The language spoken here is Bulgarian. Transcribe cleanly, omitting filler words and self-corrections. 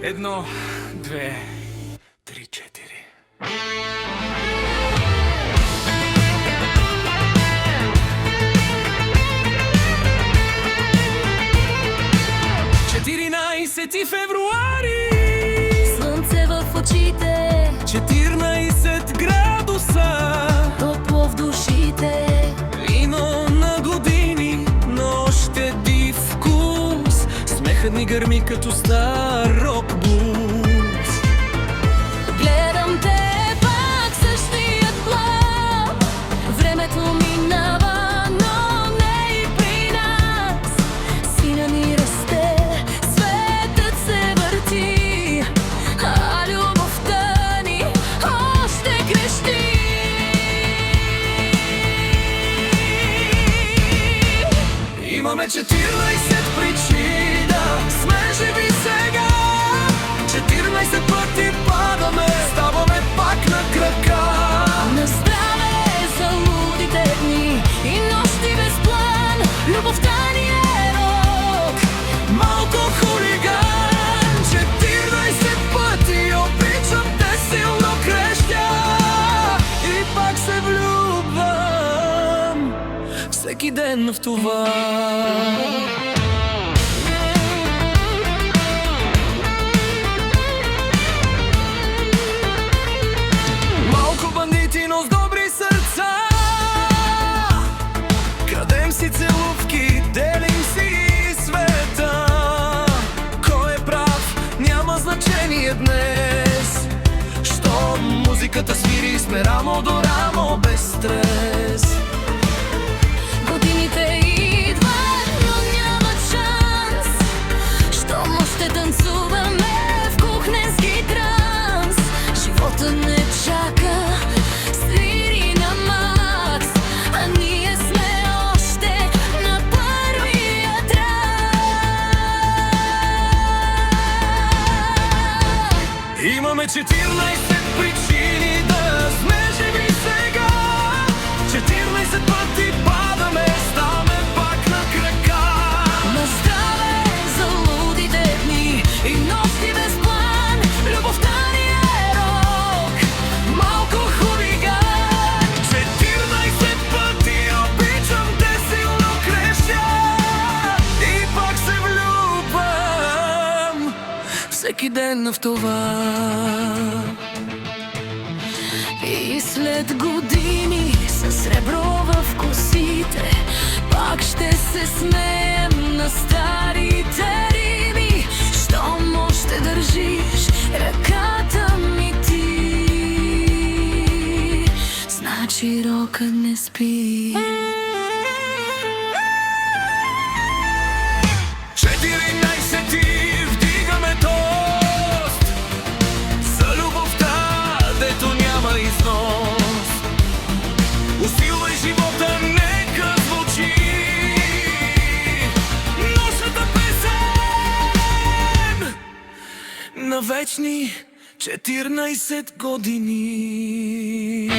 Едно, две, три, четири. Четиринайсети февруари, слънце в очите, 14 градуса, топло в душите. вино на години, но още див вкус. Смехът ни гърми като стар рок блуз. Гледам те пак същият план. Времето минава, но не и при нас. Сина ни расте, светът се върти, а любовта ни още крещи. Имаме 14 причини да сме живи сега. 14 пъти падаме, ставаме пак на крака. На здраве за лудите дни и нощи без план. Любовта ни е рок, Малко хулиган. 14 пъти обичам те, силно крещя и пак се влюбвам всеки ден в това. Малко бандити, но с добри сърца. Крадем си целувки, делим си света. Кой е прав, няма значение днес. Щом музиката свири, сме рамо до рамо, без стрес. годините идват, но нямат шанс. Щом още танцуваме в кухненски транс. Живота не чака, свири на макс, а ние сме още на първия трак. Имаме 14 причини да сме живи сега. 14 пъти падаме, ставаме пак на крака. На здраве за лудите дни и нощи без план. Любовта ни е рок, Малко хулиган. 14 пъти обичам те, силно крещя и пак се влюбвам всеки ден в това. и след години със сребро в косите пак ще се смеем на старите рими. Щом още държиш ръката ми ти, значи рока не спи. 14 вдигаме тост за любовта, дето няма износ. Усилвай живота, нека звучи нощната песен на вечни 14 години.